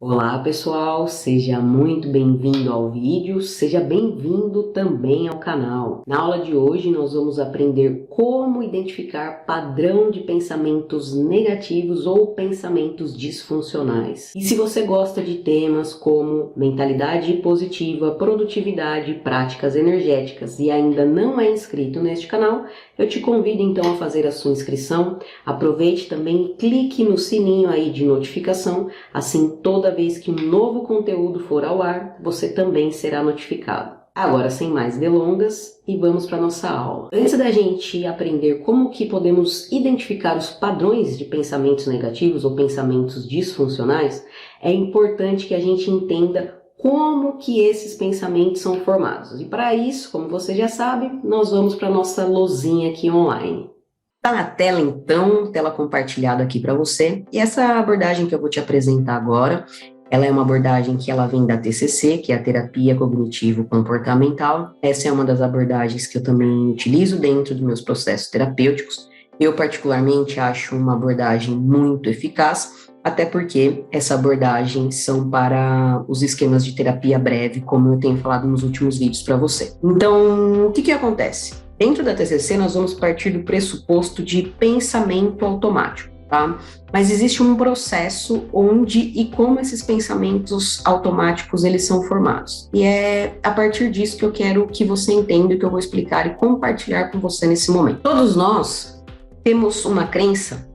Olá pessoal, seja muito bem-vindo ao vídeo, seja bem-vindo também ao canal. Na aula de hoje nós vamos aprender como identificar padrão de pensamentos negativos ou pensamentos disfuncionais. E se você gosta de temas como mentalidade positiva, produtividade, práticas energéticas e ainda não é inscrito neste canal, eu te convido então a fazer a sua inscrição. Aproveite também e clique no sininho aí de notificação, assim toda vez que um novo conteúdo for ao ar, você também será notificado. Agora, sem mais delongas, e vamos para a nossa aula. Antes da gente aprender como que podemos identificar os padrões de pensamentos negativos ou pensamentos disfuncionais, é importante que a gente entenda como que esses pensamentos são formados. E para isso, como você já sabe, nós vamos para a nossa lousinha aqui online. Está na tela então, tela compartilhada aqui para você. E essa abordagem que eu vou te apresentar agora, ela é uma abordagem que ela vem da TCC, que é a terapia cognitivo-comportamental. Essa é uma das abordagens que eu também utilizo dentro dos meus processos terapêuticos. Eu particularmente acho uma abordagem muito eficaz, até porque essa abordagem são para os esquemas de terapia breve, como eu tenho falado nos últimos vídeos para você. Então, o que acontece? Dentro da TCC, nós vamos partir do pressuposto de pensamento automático, tá? Mas existe um processo onde e como esses pensamentos automáticos eles são formados. E é a partir disso que eu quero que você entenda, que eu vou explicar e compartilhar com você nesse momento. Todos nós temos uma crença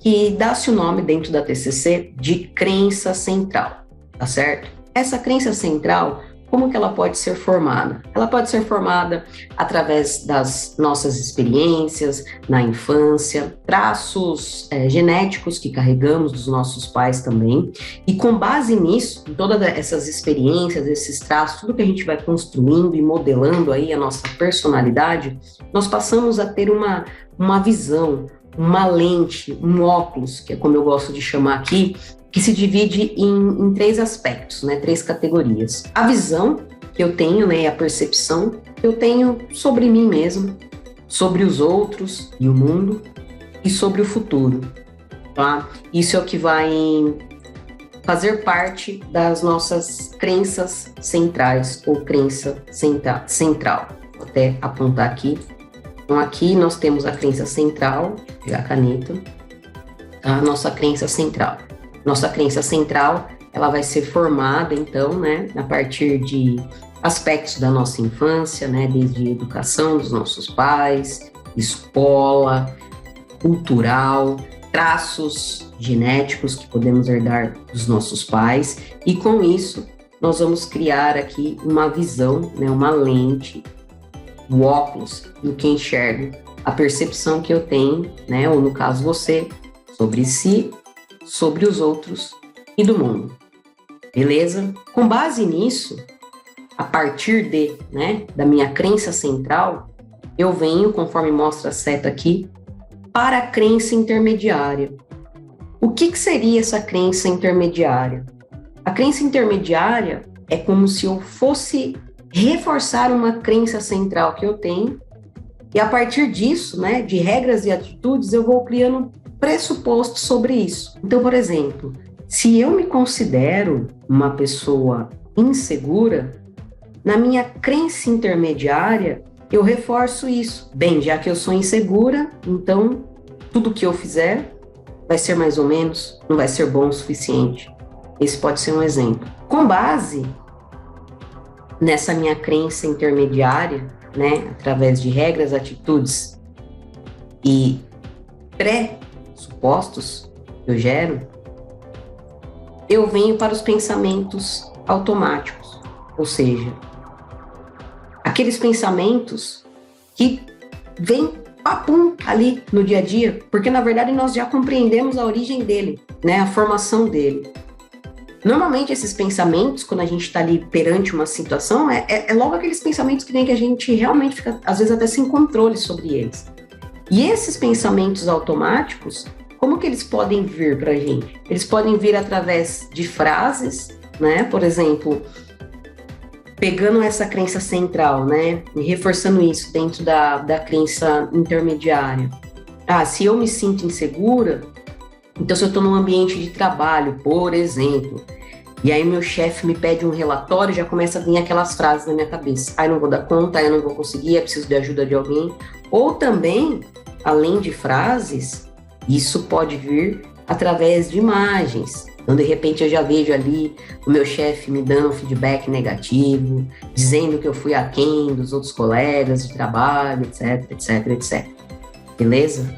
que dá-se o nome dentro da TCC de crença central, tá certo? Essa crença central, como que ela pode ser formada? Ela pode ser formada através das nossas experiências na infância, traços genéticos que carregamos dos nossos pais também, e com base nisso, em todas essas experiências, esses traços, tudo que a gente vai construindo e modelando aí a nossa personalidade, nós passamos a ter uma visão, uma lente, um óculos, que é como eu gosto de chamar aqui, que se divide em três aspectos, né, três categorias. A visão que eu tenho, né, a percepção que eu tenho sobre mim mesmo, sobre os outros e o mundo, e sobre o futuro, tá? Isso é o que vai fazer parte das nossas crenças centrais, ou crença central. Vou até apontar aqui. Então, aqui nós temos a crença central, vou pegar a caneta, a nossa crença central. Nossa crença central, ela vai ser formada, então, né, a partir de aspectos da nossa infância, né, desde educação dos nossos pais, escola, cultural, traços genéticos que podemos herdar dos nossos pais, e com isso nós vamos criar aqui uma visão, né, uma lente, o óculos do que enxergo, a percepção que eu tenho, né, ou no caso você, sobre si, sobre os outros e do mundo, beleza? Com base nisso, a partir da minha crença central, eu venho, conforme mostra a seta aqui, para a crença intermediária. O que seria essa crença intermediária? A crença intermediária é como se eu fosse reforçar uma crença central que eu tenho, e a partir disso, né, de regras e atitudes, eu vou criando pressuposto sobre isso. Então, por exemplo, se eu me considero uma pessoa insegura, na minha crença intermediária, eu reforço isso. Bem, já que eu sou insegura, então tudo que eu fizer vai ser mais ou menos, não vai ser bom o suficiente. Esse pode ser um exemplo. Com base nessa minha crença intermediária, né, através de regras, atitudes e pressupostos que eu gero, eu venho para os pensamentos automáticos, ou seja, aqueles pensamentos que vêm papum ali no dia a dia, porque na verdade nós já compreendemos a origem dele, né, a formação dele. Normalmente esses pensamentos, quando a gente está ali perante uma situação, é logo aqueles pensamentos que vem que a gente realmente fica, às vezes, até sem controle sobre eles. E esses pensamentos automáticos, como que eles podem vir para a gente? Eles podem vir através de frases, né? Por exemplo, pegando essa crença central, né? E reforçando isso dentro da crença intermediária. Ah, se eu me sinto insegura, então se eu estou num ambiente de trabalho, por exemplo, E aí meu chefe me pede um relatório, já começa a vir aquelas frases na minha cabeça. Ai, não vou dar conta, ai, eu não vou conseguir, é preciso de ajuda de alguém. Ou também, além de frases, isso pode vir através de imagens. Então, de repente, eu já vejo ali o meu chefe me dando um feedback negativo, dizendo que eu fui aquém dos outros colegas de trabalho, etc, etc, etc. Beleza?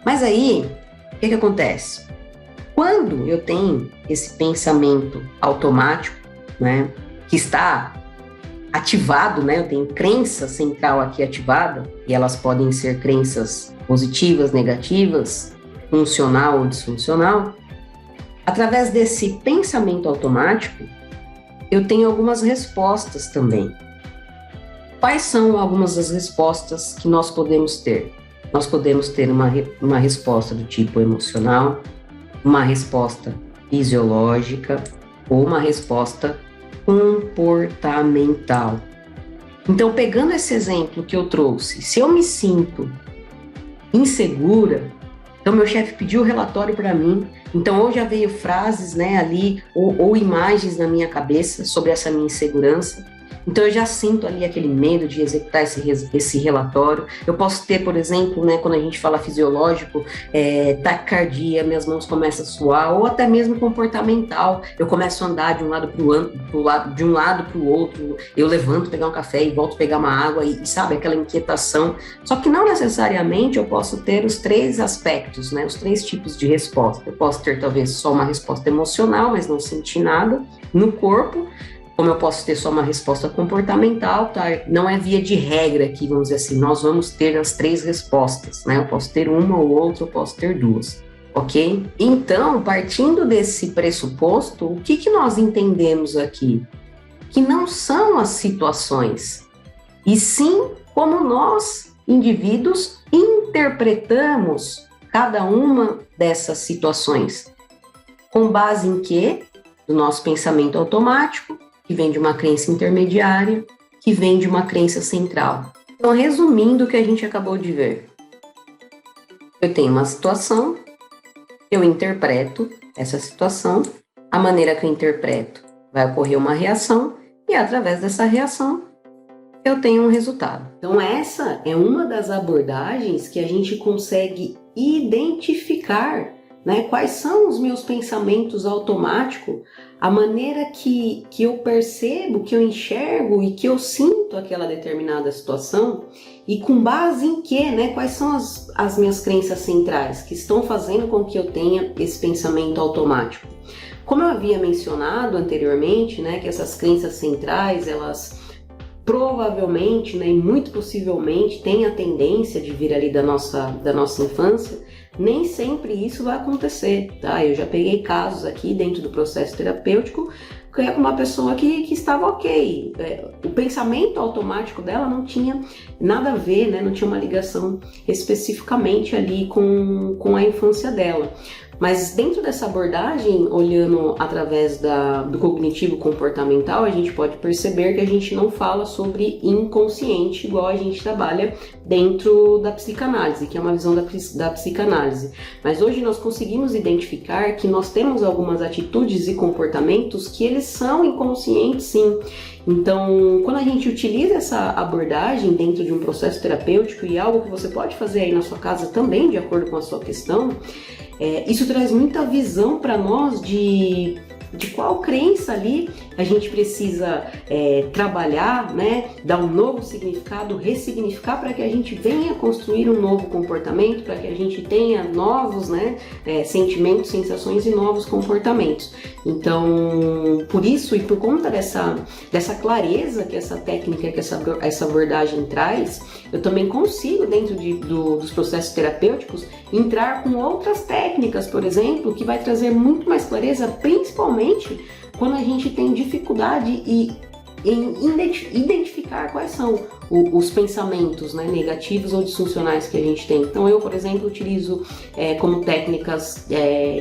Mas aí, o que acontece? Quando eu tenho esse pensamento automático, né, que está ativado, né, eu tenho crença central aqui ativada, e elas podem ser crenças positivas, negativas, funcional ou disfuncional. Através desse pensamento automático, eu tenho algumas respostas também. Quais são algumas das respostas que nós podemos ter? Nós podemos ter uma resposta do tipo emocional, uma resposta fisiológica ou uma resposta comportamental. Então, pegando esse exemplo que eu trouxe, se eu me sinto insegura, então meu chefe pediu o relatório para mim, então ou já veio frases, né, ali, ou imagens na minha cabeça sobre essa minha insegurança. Então eu já sinto ali aquele medo de executar esse relatório. Eu posso ter, por exemplo, né, quando a gente fala fisiológico, taquicardia, minhas mãos começam a suar, ou até mesmo comportamental. Eu começo a andar de um lado para o outro, eu levanto pegar um café e volto pegar uma água, e sabe, aquela inquietação. Só que não necessariamente eu posso ter os três aspectos, né, os três tipos de resposta. Eu posso ter talvez só uma resposta emocional, mas não sentir nada no corpo, como eu posso ter só uma resposta comportamental, tá? Não é via de regra aqui, vamos dizer assim, nós vamos ter as três respostas, né? Eu posso ter uma ou outra, eu posso ter duas, ok? Então, partindo desse pressuposto, o que nós entendemos aqui? Que não são as situações, e sim como nós, indivíduos, interpretamos cada uma dessas situações. Com base em quê? Do nosso pensamento automático, que vem de uma crença intermediária, que vem de uma crença central. Então, resumindo o que a gente acabou de ver. Eu tenho uma situação, eu interpreto essa situação, a maneira que eu interpreto vai ocorrer uma reação, e através dessa reação, eu tenho um resultado. Então, essa é uma das abordagens que a gente consegue identificar, né, quais são os meus pensamentos automáticos, a maneira que eu percebo, que eu enxergo e que eu sinto aquela determinada situação, e com base em quê, né, quais são as minhas crenças centrais que estão fazendo com que eu tenha esse pensamento automático. Como eu havia mencionado anteriormente, né, que essas crenças centrais, elas provavelmente, né, e muito possivelmente têm a tendência de vir ali da nossa infância. Nem sempre isso vai acontecer, tá? Eu já peguei casos aqui dentro do processo terapêutico com uma pessoa que estava ok. O pensamento automático dela não tinha nada a ver, né? Não tinha uma ligação especificamente ali com a infância dela. Mas dentro dessa abordagem, olhando através do cognitivo comportamental, a gente pode perceber que a gente não fala sobre inconsciente igual a gente trabalha dentro da psicanálise, que é uma visão da psicanálise. Mas hoje nós conseguimos identificar que nós temos algumas atitudes e comportamentos que eles são inconscientes, sim. Então, quando a gente utiliza essa abordagem dentro de um processo terapêutico, e algo que você pode fazer aí na sua casa também, de acordo com a sua questão, isso traz muita visão para nós de qual crença ali a gente precisa trabalhar, né? Dar um novo significado, ressignificar, para que a gente venha construir um novo comportamento, para que a gente tenha novos, né, sentimentos, sensações e novos comportamentos. Então, por isso e por conta dessa clareza que essa técnica, que essa abordagem traz, eu também consigo, dentro dos processos terapêuticos, entrar com outras técnicas, por exemplo, que vai trazer muito mais clareza, principalmente quando a gente tem dificuldade em identificar quais são os pensamentos, né, negativos ou disfuncionais que a gente tem. Então eu, por exemplo, utilizo como técnicas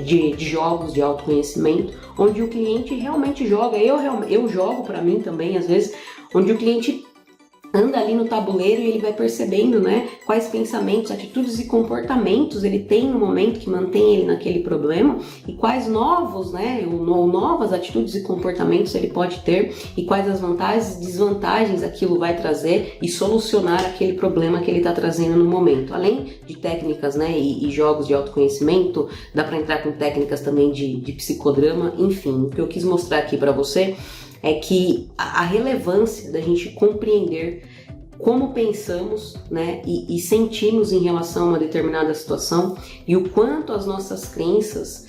de jogos de autoconhecimento, onde o cliente realmente joga, eu jogo para mim também, às vezes, onde o cliente anda ali no tabuleiro e ele vai percebendo, né, quais pensamentos, atitudes e comportamentos ele tem no momento que mantém ele naquele problema e quais novos, né, ou novas atitudes e comportamentos ele pode ter e quais as vantagens e desvantagens aquilo vai trazer e solucionar aquele problema que ele está trazendo no momento. Além de técnicas, né, e jogos de autoconhecimento, dá para entrar com técnicas também de psicodrama, enfim. O que eu quis mostrar aqui para você é que a relevância da gente compreender como pensamos, né, e sentimos em relação a uma determinada situação e o quanto as nossas crenças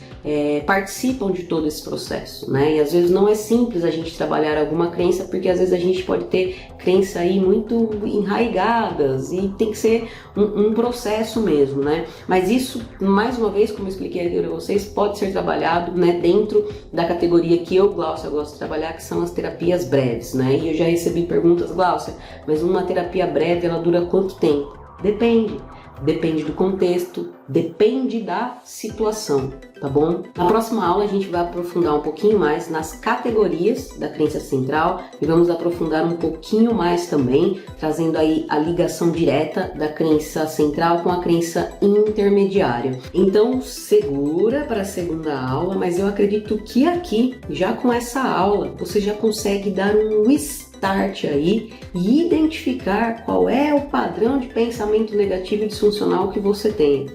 participam de todo esse processo, né? E às vezes não é simples a gente trabalhar alguma crença, porque às vezes a gente pode ter crença aí muito enraigadas e tem que ser um processo mesmo, né? Mas isso, mais uma vez, como eu expliquei aqui para vocês, pode ser trabalhado, né, dentro da categoria que eu, Gláucia, gosto de trabalhar, que são as terapias breves, né? E eu já recebi perguntas, Gláucia, mas uma terapia breve, ela dura quanto tempo? Depende. Depende do contexto, depende da situação, tá bom? Na próxima aula a gente vai aprofundar um pouquinho mais nas categorias da crença central e vamos aprofundar um pouquinho mais também, trazendo aí a ligação direta da crença central com a crença intermediária. Então segura para a segunda aula, mas eu acredito que aqui, já com essa aula, você já consegue dar um start aí e identificar qual é o padrão de pensamento negativo e disfuncional que você tem.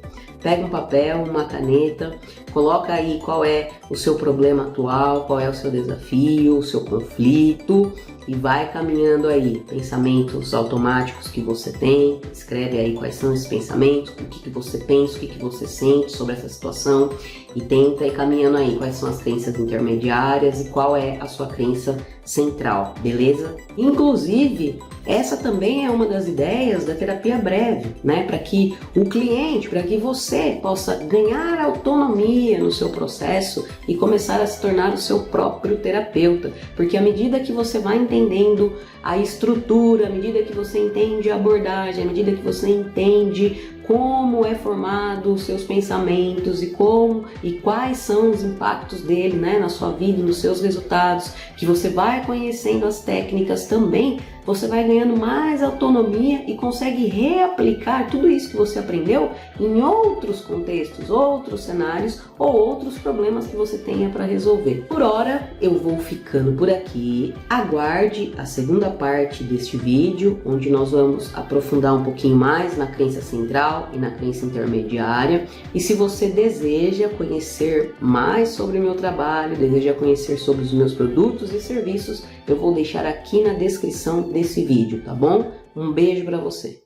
Pega um papel, uma caneta, coloca aí qual é o seu problema atual, qual é o seu desafio, o seu conflito e vai caminhando aí. Pensamentos automáticos que você tem, escreve aí quais são esses pensamentos, o que você pensa, o que você sente sobre essa situação e tenta ir caminhando aí quais são as crenças intermediárias e qual é a sua crença central, beleza? Inclusive, essa também é uma das ideias da terapia breve, né? Para que o cliente, para que você possa ganhar autonomia no seu processo e começar a se tornar o seu próprio terapeuta. Porque à medida que você vai entendendo a estrutura, à medida que você entende a abordagem, à medida que você entende como é formado os seus pensamentos e como e quais são os impactos dele, né, na sua vida, nos seus resultados, que você vai conhecendo as técnicas também, você vai ganhando mais autonomia e consegue reaplicar tudo isso que você aprendeu em outros contextos, outros cenários ou outros problemas que você tenha para resolver. Por hora, eu vou ficando por aqui. Aguarde a segunda parte deste vídeo, onde nós vamos aprofundar um pouquinho mais na crença central e na crença intermediária. E se você deseja conhecer mais sobre o meu trabalho, deseja conhecer sobre os meus produtos e serviços, eu vou deixar aqui na descrição desse vídeo, tá bom? Um beijo para você!